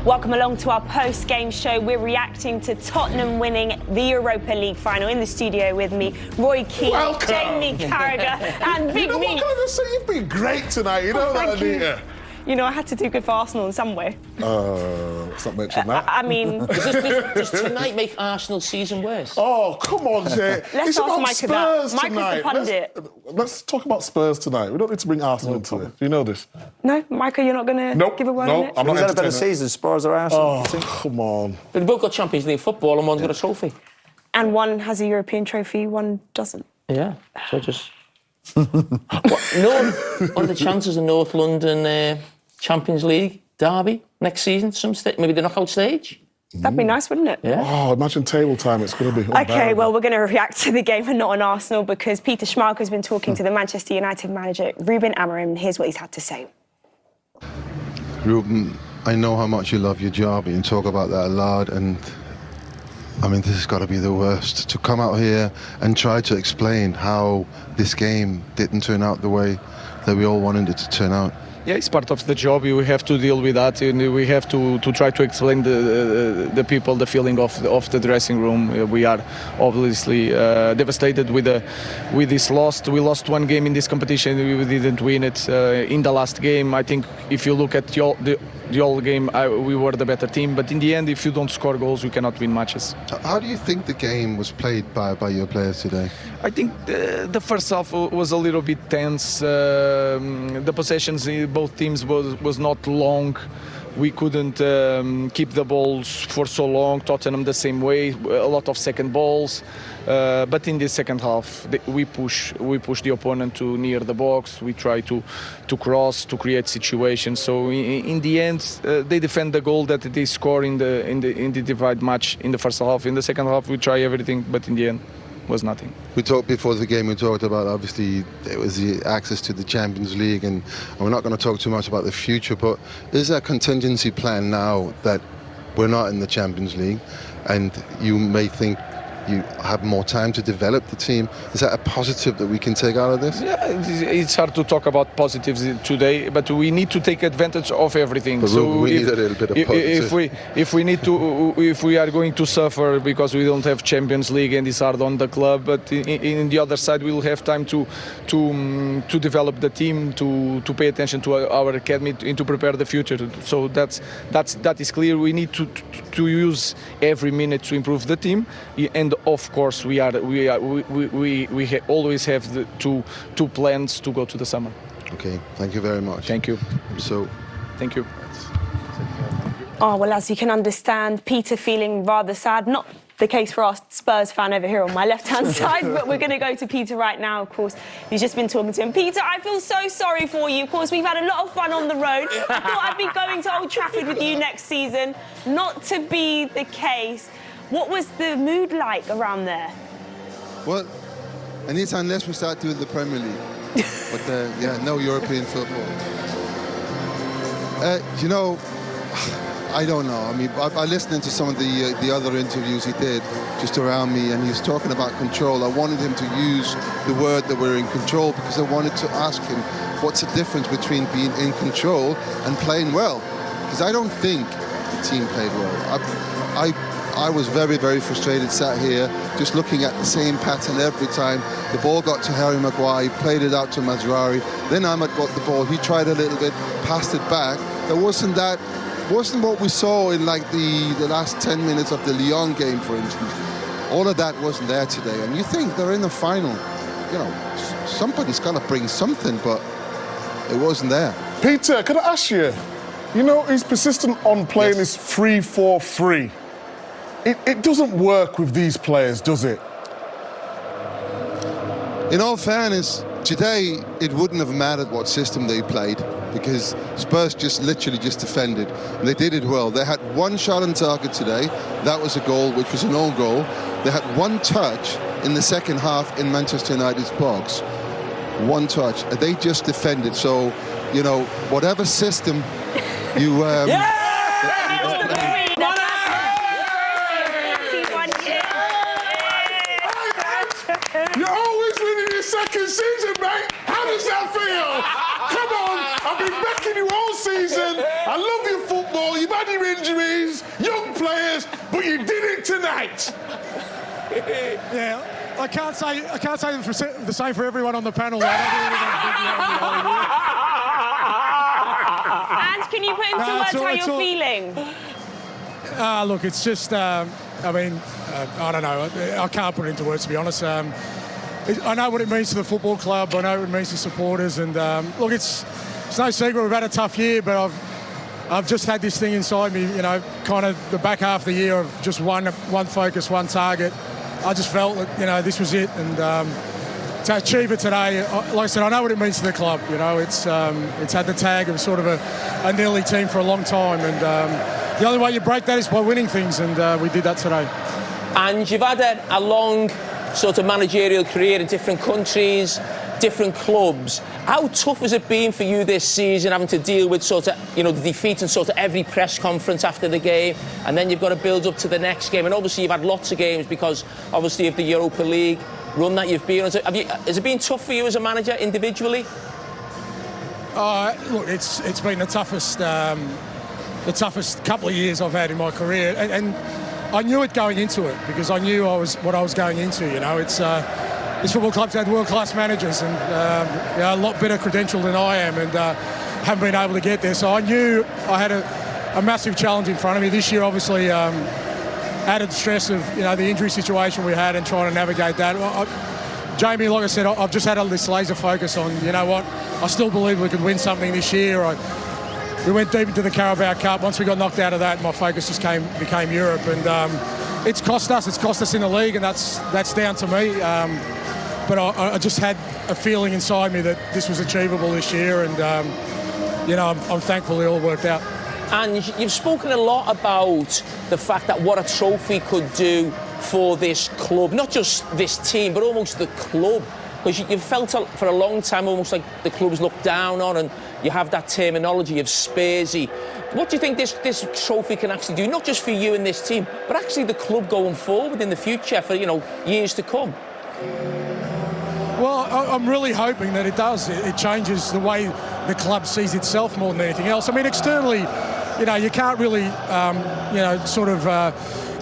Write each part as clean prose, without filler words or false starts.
Welcome along to our post-game show. We're reacting to Tottenham winning the Europa League final. In the studio with me, Roy Keane, Jamie Carragher, and Big Meat. What can I say? You've been great tonight. You know that, Anita. You know, I had to do good for Arsenal in some way. Let's not mention that. I mean... Does tonight make Arsenal's season worse? Oh, come on, Jay. Let's ask Micah that. Micah's the pundit. Let's talk about Spurs tonight. We don't need to bring Arsenal into it. Do you know this? No? Micah, you're not going to give a word on it? I'm not had a better season, Spurs or Arsenal. Oh, come on. But they've both got Champions League football and one's got a trophy. And one has a European trophy, one doesn't. Yeah, so just... On the chances of North London Champions League derby next season, maybe the knockout stage? That'd be nice, wouldn't it? Yeah. Oh, imagine table time. It's going to be OK, well, we're going to react to the game and not on Arsenal because Peter Schmeichel's been talking to the Manchester United manager, Ruben Amorim. Here's what he's had to say. Ruben, I know how much you love your job and talk about that a lot, and I mean, this has got to be the worst. To come out here and try to explain how this game didn't turn out the way that we all wanted it to turn out. Yeah, it's part of the job. We have to deal with that, and we have to try to explain the people the feeling of the dressing room. We are obviously devastated with this loss. We lost one game in this competition. We didn't win it in the last game. I think if you look at the whole game, we were the better team. But in the end, if you don't score goals, you cannot win matches. How do you think the game was played by your players today? I think the first half was a little bit tense. The possessions in both teams was not long. We couldn't keep the balls for so long. Tottenham the same way, a lot of second balls. But in the second half, we push the opponent to near the box. We try to cross, to create situations. So in the end, they defend the goal that they score in the divide match in the first half. In the second half, we try everything, but in the end, was nothing. We talked before the game, we talked about obviously it was the access to the Champions League, and we're not going to talk too much about the future, but is there a contingency plan now that we're not in the Champions League and you may think you have more time to develop the team? Is that a positive that we can take out of this? Yeah, it's hard to talk about positives today, but we need to take advantage of everything. But so we need a little bit of positive. If we are going to suffer because we don't have Champions League and it's hard on the club, but in the other side we'll have time to develop the team, to pay attention to our academy and to prepare the future. So that is clear. We need to use every minute to improve the team, and of course we always have the two plans to go to the summer. Okay, thank you very much. Thank you. Thank you. Oh, well, as you can understand, Peter feeling rather sad. Not the case for our Spurs fan over here on my left-hand side, but we're going to go to Peter right now, of course, who's just been talking to him. Peter, I feel so sorry for you. Of course, we've had a lot of fun on the road. I thought I'd be going to Old Trafford with you next season. Not to be the case. What was the mood like around there? Well, Anita, unless we start doing the Premier League, but yeah, no European football. You know, I don't know. I mean, I listened to some of the other interviews he did just around me, and he was talking about control. I wanted him to use the word that we're in control because I wanted to ask him what's the difference between being in control and playing well. Because I don't think the team played well. I was very, very frustrated, sat here, just looking at the same pattern every time. The ball got to Harry Maguire, he played it out to Mazraoui. Then Ahmed got the ball, he tried a little bit, passed it back. There wasn't what we saw in like the last 10 minutes of the Lyon game, for instance. All of that wasn't there today. And you think they're in the final, you know, somebody's got to bring something, but it wasn't there. Peter, could I ask you, you know, he's persistent on playing this 3-4-3. It doesn't work with these players, does it? In all fairness, today it wouldn't have mattered what system they played because Spurs literally defended, and they did it well. They had one shot on target today. That was a goal, which was an own goal. They had one touch in the second half in Manchester United's box. One touch. They just defended. So, you know, whatever system you... You're always winning your second season, mate. How does that feel? Come on, I've been backing you all season. I love your football. You've had your injuries, young players, but you did it tonight. Yeah, I can't say the same for everyone on the panel. Ange, can you put into words how you're feeling? Look, it's just, I don't know. I can't put it into words, to be honest. I know what it means to the football club. I know what it means to supporters. And look, it's no secret we've had a tough year, but I've just had this thing inside me, you know, kind of the back half of the year of just one focus, one target. I just felt that, you know, this was it. And to achieve it today, like I said, I know what it means to the club. You know, it's had the tag of sort of a nearly team for a long time. And the only way you break that is by winning things. And we did that today. And you've had a long sort of managerial career in different countries, different clubs. How tough has it been for you this season, having to deal with sort of, you know, the defeat in sort of every press conference after the game, and then you've got to build up to the next game, and obviously you've had lots of games because obviously of the Europa League run that you've been on. Has it been tough for you as a manager individually? Look, it's been the toughest couple of years I've had in my career, and I knew it going into it because I knew what I was going into. You know, this football club's had world-class managers and you know, a lot better credential than I am, and haven't been able to get there. So I knew I had a massive challenge in front of me this year. Obviously, added stress of, you know, the injury situation we had and trying to navigate that. Jamie, like I said, I've just had this laser focus on, you know what, I still believe we could win something this year. We went deep into the Carabao Cup. Once we got knocked out of that, my focus just became Europe, and it's cost us. It's cost us in the league, and that's down to me. But I just had a feeling inside me that this was achievable this year, and you know, I'm thankful it all worked out. And you've spoken a lot about the fact that what a trophy could do for this club, not just this team, but almost the club. Because you've felt for a long time almost like the club's looked down on, and you have that terminology of Spursy. What do you think this trophy can actually do, not just for you and this team, but actually the club going forward in the future for, you know, years to come? Well, I'm really hoping that it does. It changes the way the club sees itself more than anything else. I mean, externally, you know, you can't really, you know, sort of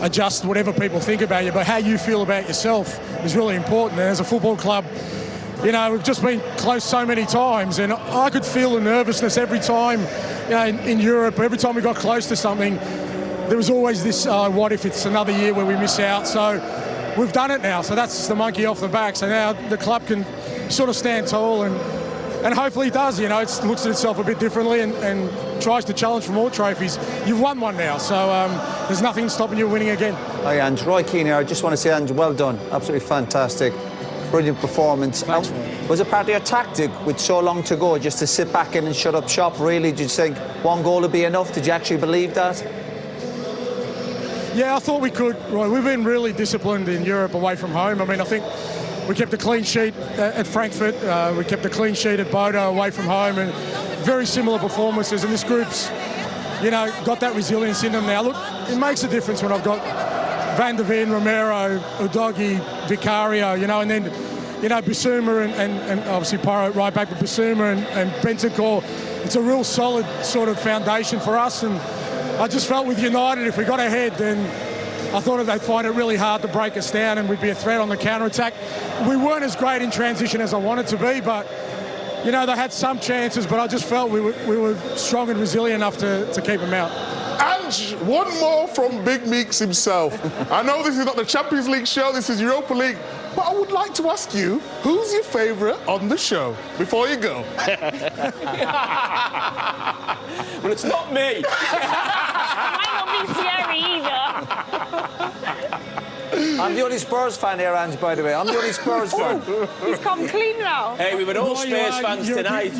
adjust whatever people think about you, but how you feel about yourself is really important. And as a football club, you know, we've just been close so many times, and I could feel the nervousness every time, you know, in Europe. Every time we got close to something, there was always this, what if it's another year where we miss out? So we've done it now, so that's the monkey off the back. So now the club can sort of stand tall, and hopefully it does. You know, it looks at itself a bit differently and tries to challenge for more trophies. You've won one now, so there's nothing stopping you winning again. Hi, Ange. Roy Keane here. I just want to say, Ange, well done. Absolutely fantastic. Brilliant performance. Thanks, was it part of your tactic with so long to go just to sit back in and shut up shop, really? Did you think one goal would be enough? Did you actually believe that? Yeah, I thought we could, Roy. We've been really disciplined in Europe away from home. I mean, I think we kept a clean sheet at Frankfurt. We kept a clean sheet at Bodo away from home, and very similar performances. And this group's, you know, got that resilience in them now. Look, it makes a difference when I've got Van der Ven, Romero, Udogi, Vicario, you know, and then, you know, Bissouma and obviously Pyro right back, but Bissouma and Bentancur. It's a real solid sort of foundation for us, and I just felt with United, if we got ahead, then I thought they'd find it really hard to break us down and we'd be a threat on the counter-attack. We weren't as great in transition as I wanted to be, but, you know, they had some chances, but I just felt we were strong and resilient enough to keep them out. Ange, one more from Big Meeks himself. I know this is not the Champions League show, this is Europa League, but I would like to ask you, who's your favourite on the show, before you go? Well, it's not me. Might not be Thierry either. I'm the only Spurs fan here, Ange, by the way. I'm the only Spurs fan. He's come clean now. Hey, we were all Spurs fans tonight.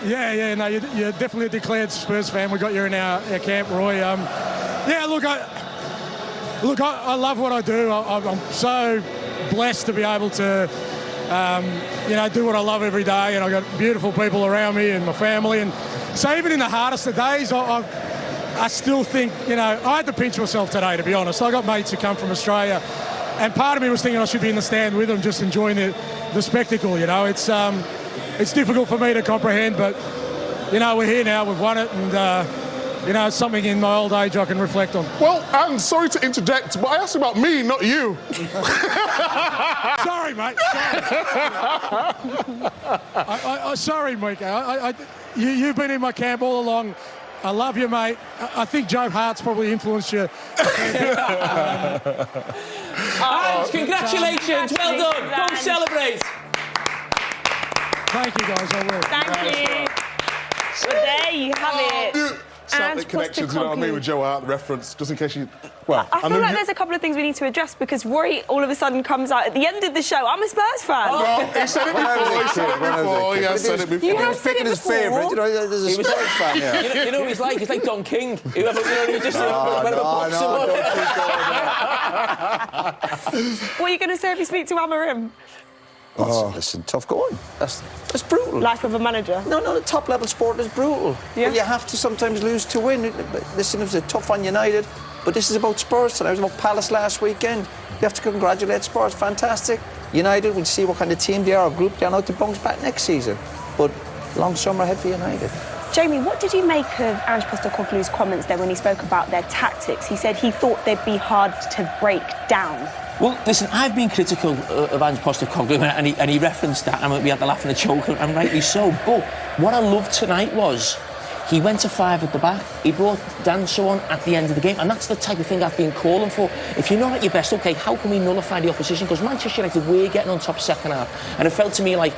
Yeah, no, you're definitely a declared Spurs fan. We got you in our camp, Roy. Yeah, look, I love what I do. I'm so blessed to be able to, you know, do what I love every day, and I've got beautiful people around me and my family. And so even in the hardest of days, I still think, you know, I had to pinch myself today, to be honest. I got mates who come from Australia, and part of me was thinking I should be in the stand with them, just enjoying the spectacle, you know. It's difficult for me to comprehend, but, you know, we're here now, we've won it, and you know, something in my old age I can reflect on. Well, Anne, sorry to interject, but I asked about me, not you. Sorry, mate. Sorry. Sorry, Mika. You've been in my camp all along. I love you, mate. I think Joe Hart's probably influenced you. Ange, congratulations. Well done. Go and celebrate. Thank you, guys. I will. Thank you. So there you have it. Celtic connections, you know what I mean, with Joe Hart, the reference, just in case you... Well, I feel like there's a couple of things we need to address because Roy all of a sudden comes out at the end of the show. I'm a Spurs fan. Well, he said it before, he said it before. You have said it his before. favourite, you know, there's a Spurs fan here. You know what he's like? He's like Don King. Whoever, you know, he just whatever box him up. What are you going to say if you speak to Amorim? Oh, listen, tough going. That's brutal. Life of a manager. No, the top level sport is brutal. Yeah. But you have to sometimes lose to win. Listen, it was a tough on United, but this is about Spurs tonight. It was about Palace last weekend. You have to congratulate Spurs. Fantastic. United, we'll see what kind of team they are, or group they are now to bounce back next season. But long summer ahead for United. Jamie, what did you make of Ange Postecoglou's comments there when he spoke about their tactics? He said he thought they'd be hard to break down. Well, listen, I've been critical of Ange Postecoglou and he referenced that and we had the laugh and the choke, and rightly so. But what I loved tonight was he went to 5 at the back. He brought Danso on at the end of the game, and that's the type of thing I've been calling for. If you're not at your best, OK, how can we nullify the opposition? Because Manchester United were getting on top second half, and it felt to me like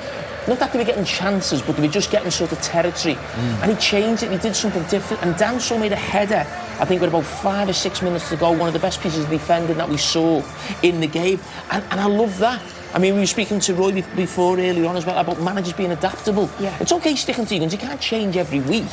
not that they were getting chances, but they were just getting sort of territory. And he changed it, and he did something different. And Danso made a header, I think, with about 5 or 6 minutes to go, one of the best pieces of defending that we saw in the game. And I love that. I mean, we were speaking to Roy before earlier on as well about managers being adaptable. Yeah. It's OK sticking to your guns, you can't change every week,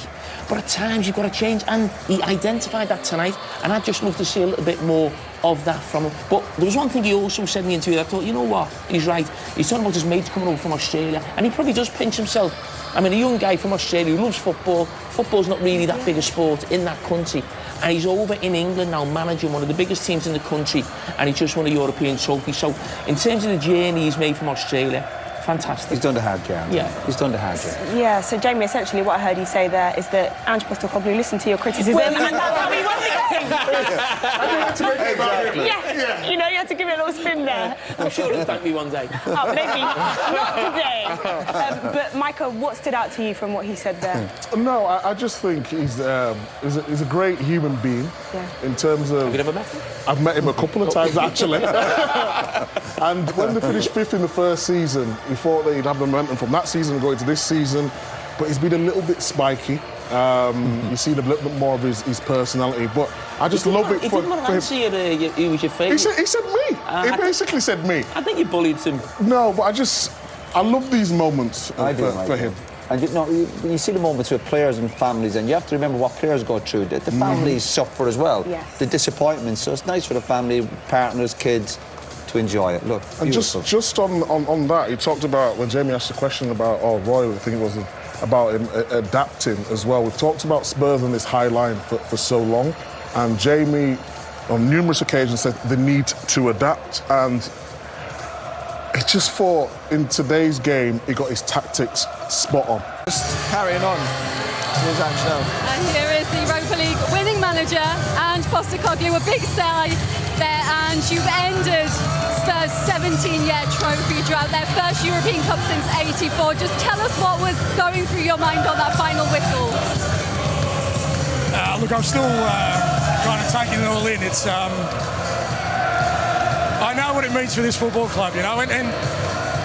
but at times you've got to change, and he identified that tonight, and I'd just love to see a little bit more of that from him. But there was one thing he also said in the interview that I thought, you know what, he's right. He's talking about his mates coming over from Australia, and he probably does pinch himself. I mean, a young guy from Australia who loves football. Football's not really that big a sport in that country. And he's over in England now managing one of the biggest teams in the country, and he just won a European trophy. So in terms of the journey he's made from Australia, fantastic. He's done the hard journey. Yeah. He's done the hard journey. Yeah, so Jamie, essentially what I heard you say there is that Ange Postecoglou listened to your criticism and that's how he won the game. Exactly. Yeah, you know, you had to give it a little spin there. I'm sure he'll thank me one day. Oh, maybe. Not today. But Micah, what stood out to you from what he said there? No, I just think he's a great human being. Yeah. In terms of... Have you ever met him? I've met him a couple of times, actually. And when they finished 5th in the first season, we thought they'd have the momentum from that season going to this season, but he's been a little bit spiky. You've seen a little bit more of his personality, but I just love it for him. He didn't who was your favourite? He said me. He basically said me. I think you bullied him. No, but I love these moments for him. And you see the moments with players and families, and you have to remember what players go through. The families suffer as well. Yes. The disappointment. So it's nice for the family, partners, kids to enjoy it. Look, and beautiful. just on that, he talked about when Jamie asked the question about Roy, I think it was about him adapting as well. We've talked about Spurs on this high line for so long, and Jamie on numerous occasions said the need to adapt, and it's just for in today's game he got his tactics spot on. Just carrying on. Here's Ange now. And here is the Europa League winning manager, Ange Postecoglou. A big sigh there, Ange. You've ended Spurs' 17-year trophy drought, their first European Cup since '84. Just tell us what was going through your mind on that final whistle. Look, I'm still kind of taking it all in. It's I know what it means for this football club, you know, and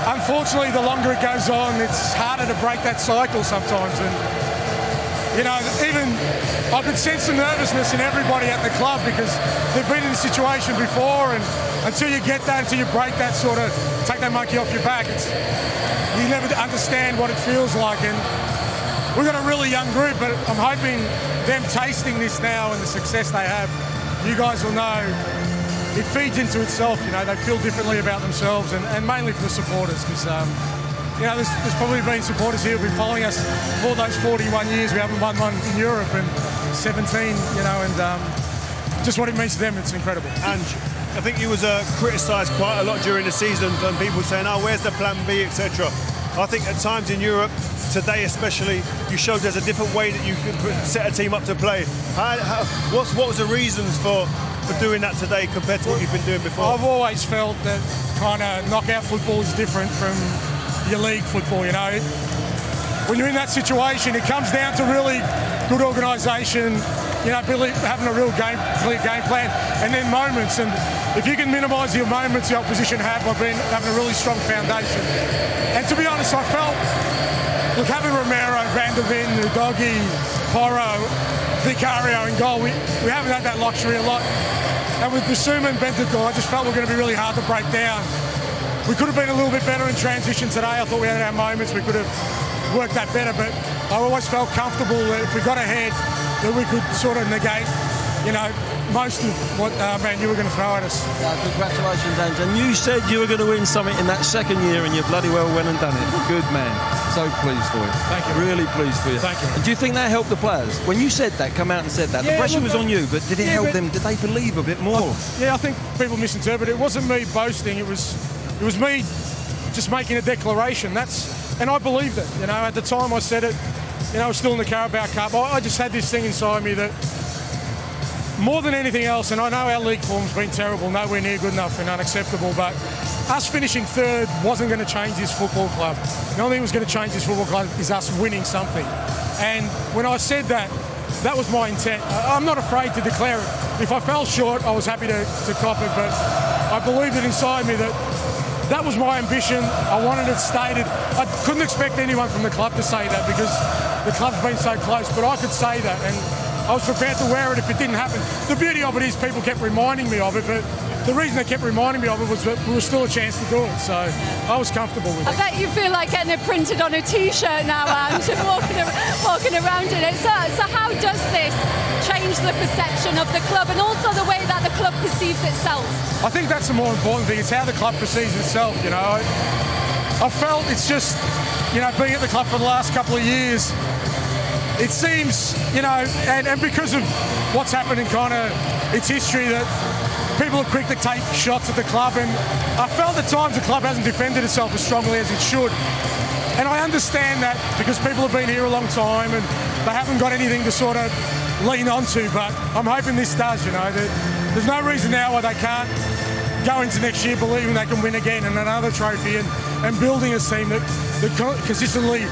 unfortunately, the longer it goes on, it's harder to break that cycle sometimes. And you know, even I could sense some nervousness in everybody at the club because they've been in a situation before, and until you get that, until you break that sort of, take that monkey off your back, you never understand what it feels like. And we've got a really young group, but I'm hoping them tasting this now and the success they have, you guys will know it feeds into itself. You know, they feel differently about themselves, and mainly for the supporters, because you know, there's probably been supporters here who've been following us for those 41 years. We haven't won one in Europe, and 17, you know, and just what it means to them, it's incredible. And I think he was criticised quite a lot during the season, and people saying, oh, where's the plan B, etc. I think at times in Europe, today especially, you showed there's a different way that you could set a team up to play. What was the reasons for doing that today compared to what you've been doing before? I've always felt that kind of knockout football is different from your league football, you know. When you're in that situation, it comes down to really good organisation, you know, having a real clear game plan, and then moments. And if you can minimise your moments the opposition have by having a really strong foundation. And to be honest, I felt, look, having Romero, Van der Ven, Udogie, Porro, Vicario in goal, we haven't had that luxury a lot. And with Basuma and Bentancur, I just felt we were going to be really hard to break down. We could have been a little bit better in transition today. I thought we had our moments. We could have worked that better, but I always felt comfortable that if we got ahead, that we could sort of negate, you know, most of what Man U were going to throw at us. Congratulations, Ange. And you said you were going to win something in that second year, and you bloody well went and done it. Good man. So pleased for you. Thank you. Really pleased for you. Thank you. And do you think that helped the players? When you said that, come out and said that, the pressure was on you, but did it help them? Did they believe a bit more? I think people misinterpret it. It wasn't me boasting. It was me just making a declaration. And I believed it. You know, at the time I said it, you know, I was still in the Carabao Cup. I just had this thing inside me that more than anything else, and I know our league form's been terrible, nowhere near good enough and unacceptable, but us finishing third wasn't going to change this football club. The only thing that was going to change this football club is us winning something. And when I said that, that was my intent. I'm not afraid to declare it. If I fell short, I was happy to cop it, but I believed it inside me that was my ambition. I wanted it stated. I couldn't expect anyone from the club to say that because the club's been so close, but I could say that, and I was prepared to wear it if it didn't happen. The beauty of it is people kept reminding me of it, but the reason they kept reminding me of it was that there was still a chance to do it, so I was comfortable with it. I bet you feel like getting it printed on a T-shirt now, Ange, and walking around in it. So how does this change the perception of the club and also the way that the club perceives itself? I think that's the more important thing. It's how the club perceives itself, you know. I felt it's just, you know, being at the club for the last couple of years, it seems, you know, and because of what's happened in kind of its history, that people are quick to take shots at the club, and I felt at times the club hasn't defended itself as strongly as it should. And I understand that because people have been here a long time and they haven't got anything to sort of lean onto, but I'm hoping this does, you know. There's no reason now why they can't go into next year believing they can win again and another trophy and building a team that consistently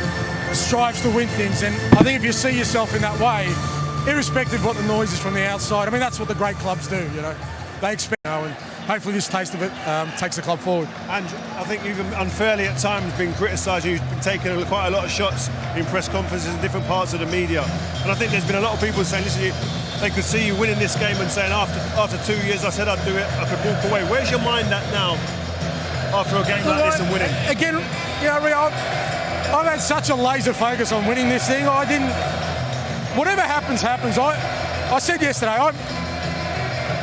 strives to win things. And I think if you see yourself in that way, irrespective of what the noise is from the outside, I mean, that's what the great clubs do, you know. They expect, you know, and hopefully this taste of it takes the club forward. And I think you've unfairly at times been criticised. You've been taking quite a lot of shots in press conferences in different parts of the media. And I think there's been a lot of people saying, listen, they could see you winning this game and saying after 2 years I said I'd do it, I could walk away. Where's your mind at now after a game like this and winning? Again, you know, I've had such a laser focus on winning this thing. Whatever happens, happens. I said yesterday,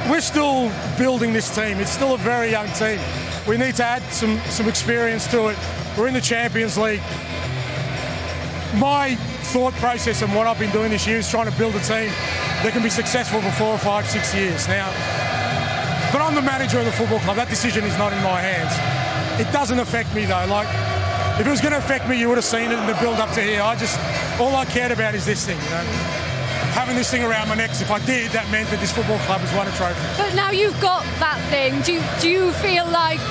we're still building this team. It's still a very young team. We need to add some experience to it. We're in the Champions League. My thought process and what I've been doing this year is trying to build a team that can be successful for 4 or 5, 6 years. Now, but I'm the manager of the football club. That decision is not in my hands. It doesn't affect me though. Like, if it was going to affect me, you would have seen it in the build up to here. All I cared about is this thing, you know. Having this thing around my neck, if I did, that meant that this football club has won a trophy. But now you've got that thing, do you feel like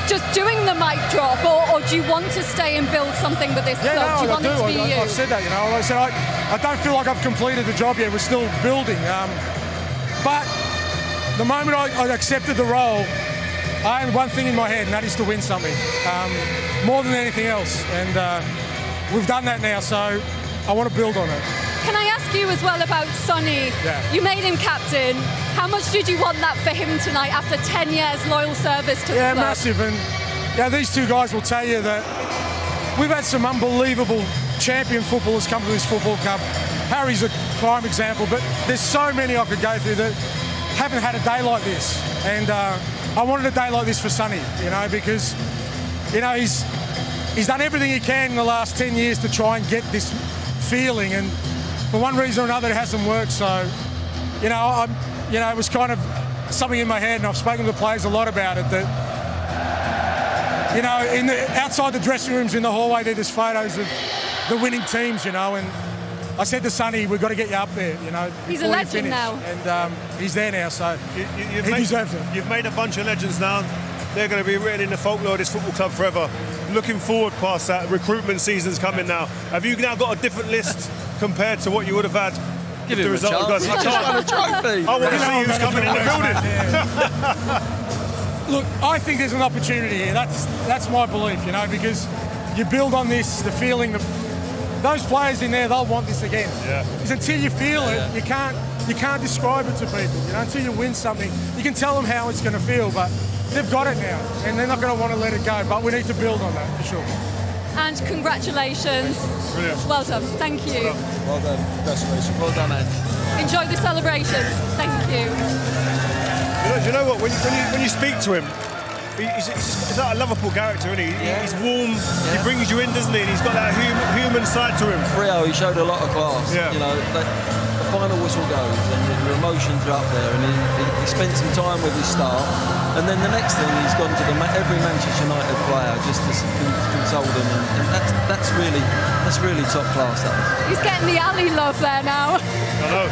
just doing the mic drop, or do you want to stay and build something with this club? No, do you want it to be you? I've said that, you know. Like I said, I don't feel like I've completed the job yet. We're still building. But the moment I accepted the role, I had one thing in my head, and that is to win something, more than anything else. And we've done that now, so I want to build on it. Can I ask you as well about Sonny? Yeah. You made him captain. How much did you want that for him tonight after 10 years loyal service to the club? Yeah, massive. And yeah, these two guys will tell you that we've had some unbelievable champion footballers come to this football club. Harry's a prime example, but there's so many I could go through that haven't had a day like this. And I wanted a day like this for Sonny, you know, because, you know, he's done everything he can in the last 10 years to try and get this feeling, and for one reason or another it hasn't worked. So, you know, it was kind of something in my head, and I've spoken to the players a lot about it, that, you know, outside the dressing rooms in the hallway there's photos of the winning teams, you know. And I said to Sonny, we've got to get you up there, you know. He's a legend now. And he's there now, so he deserves it. You've made a bunch of legends now. They're going to be written in the folklore of this football club forever. Looking forward past that, recruitment season's coming now. Have you now got a different list compared to what you would have had? Give him a chance. He just won a trophy. I want to see who's coming in the building. Look, I think there's an opportunity here. That's my belief, you know, because you build on this, the feeling that those players in there, they'll want this again. Yeah. Because until you feel it, you can't describe it to people. You know, until you win something, you can tell them how it's going to feel, but they've got it now, and they're not going to want to let it go. But we need to build on that for sure. And congratulations. Brilliant. Well done. Thank you. Well done. Congratulations. Well done, Ange. Enjoy the celebrations. Thank you. Do you know what? When you speak to him, he's like a lovable character, isn't he? Yeah. He's warm. Yeah. He brings you in, doesn't he? And he's got that human side to him. Rio, he showed a lot of class. Yeah. You know, the final whistle goes and your emotions are up there, and he spent some time with his staff, and then the next thing he's gone to every Manchester United player just to console them, and that's really top class. That is. He's getting the alley love there now. I know.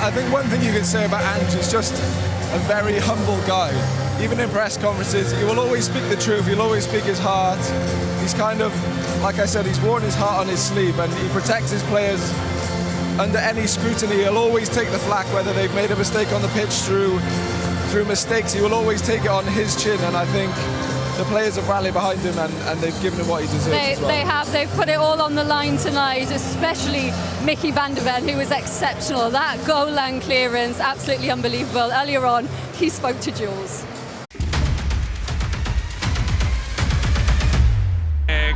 I think one thing you could say about Ange is just a very humble guy. Even in press conferences, he will always speak the truth. He'll always speak his heart. He's kind of, like I said, he's worn his heart on his sleeve, and he protects his players under any scrutiny. He'll always take the flak, whether they've made a mistake on the pitch through mistakes. He will always take it on his chin, and I think the players have rallied behind him, and they've given him what he deserves as well. They have. They've put it all on the line tonight, especially Mickey van der Ven, who was exceptional. That goal line clearance, absolutely unbelievable. Earlier on, he spoke to Jules.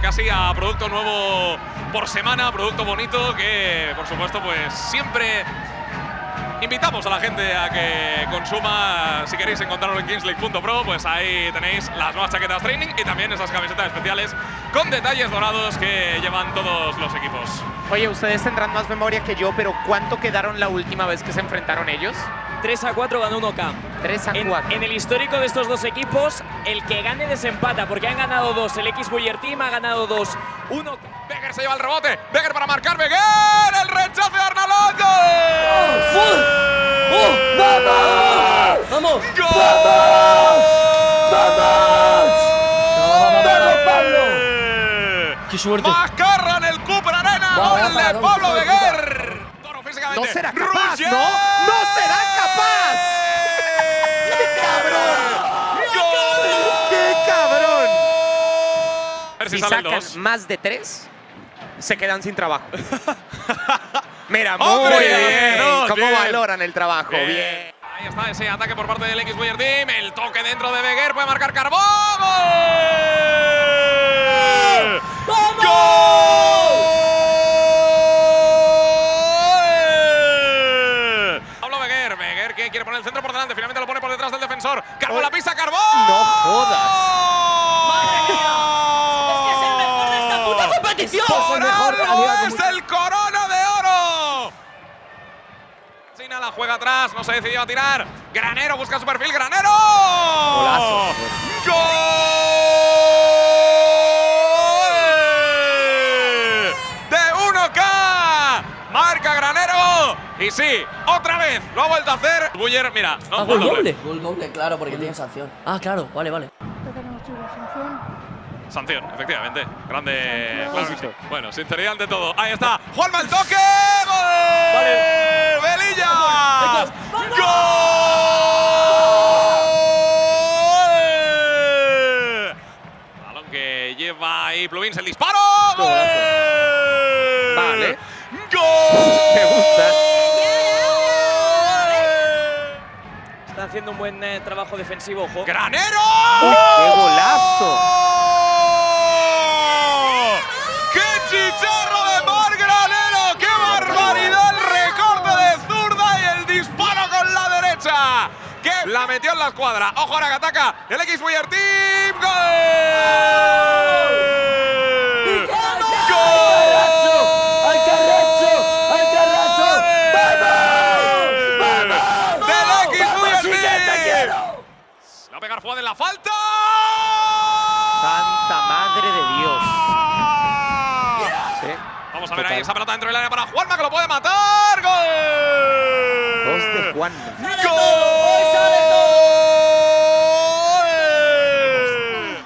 Casi a producto nuevo por semana, producto bonito que, por supuesto, pues siempre invitamos a la gente a que consuma. Si queréis encontrarlo en kingslake.pro, pues ahí tenéis las nuevas chaquetas training y también esas camisetas especiales con detalles dorados que llevan todos los equipos. Oye, ustedes tendrán más memoria que yo, pero ¿cuánto quedaron la última vez que se enfrentaron ellos? 3-4 ganó 1K. 3-4. En el histórico de estos dos equipos, el que gane desempata, porque han ganado 2. El X-Buyer Team ha ganado 2. 1. Becker se lleva el rebote. Becker para marcar. Becker. El rechazo de Arnaldo. ¡Vamos! ¡Vamos! ¡Gol! ¡Vamos, Pablo! ¡Qué suerte! Mascarra en el Cooper Arena. Gol de Pablo Becker. Toro físicamente. ¡No será capaz! ¡No! ¡No será capaz! ¡Qué cabrón! ¡Qué cabrón! A ver Si salen sacan dos. más de 3, se quedan sin trabajo. Mira, muy ¡Hombre! bien. No, ¿Cómo bien. valoran el trabajo? Bien. Ahí está ese ataque por parte del X-Buyer Team. El toque dentro de Becker. Puede marcar Carbó. ¡Gol! ¡Vamos! ¡Gol! Pablo Becker. Becker que quiere poner el centro por delante. Finalmente lo pone por detrás del defensor. Carbó la pista. Carbó. No jodas. ¡Es el mejor de esta puta competición! Por algo es el Corona de Oro. China la juega atrás, no se decidió a tirar. Granero busca su perfil, Granero. Golazo. ¡Gol! De 1K. Marca Granero. Y sí, otra vez lo ha vuelto a hacer. Buller, mira, no, Gol doble. Gol doble, claro, porque tiene sanción. Ah, claro, vale. Sanción, efectivamente. Grande. Claro que sí. Bueno, sinceridad ante todo. Ahí está. Juanma el toque. ¡Gol! Vale. ¡Velilla! ¡Gol! Balón que lleva ahí Pluvins el disparo. ¡Gol! Vale. ¡Gol! Me gusta. Está haciendo un buen trabajo defensivo, ojo. ¡Granero! ¡Qué golazo! ¡Qué chicharro de Mar Granero! ¡Qué barbaridad! El recorte de zurda y el disparo con la derecha. Que la metió en la escuadra. Ojo ahora que ataca el X-Buyer Team. ¡Gol! Va a pegar Fuad en la falta. Santa madre de Dios. ¿Sí? Vamos a ver ahí esa pelota dentro del área para Juanma, que lo puede matar. ¡Gol! 2 de Juanma.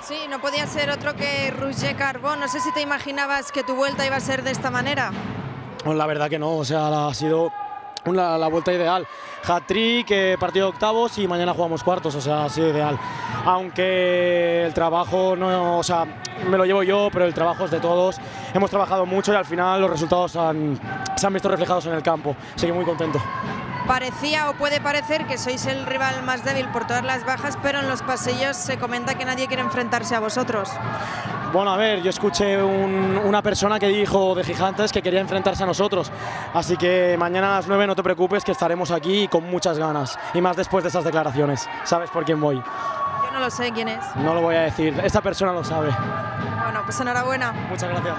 Sí, no podía ser otro que Roger Carbó. No sé si te imaginabas que tu vuelta iba a ser de esta manera. Pues la verdad que no, o sea, ha sido la vuelta ideal. Hat-trick, partido de octavos y mañana jugamos cuartos, o sea, ha sido ideal. Aunque el trabajo no, o sea, me lo llevo yo, pero el trabajo es de todos. Hemos trabajado mucho y al final los resultados se han visto reflejados en el campo, así que muy contento. Parecía o puede parecer que sois el rival más débil por todas las bajas, pero en los pasillos se comenta que nadie quiere enfrentarse a vosotros. Bueno, a ver, yo escuché una persona que dijo de Gigantes que quería enfrentarse a nosotros, así que mañana a las 9 no te preocupes, que estaremos aquí con muchas ganas, y más después de esas declaraciones. ¿Sabes por quién voy? Yo no lo sé quién es. No lo voy a decir, esta persona lo sabe. Bueno, pues enhorabuena. Muchas gracias.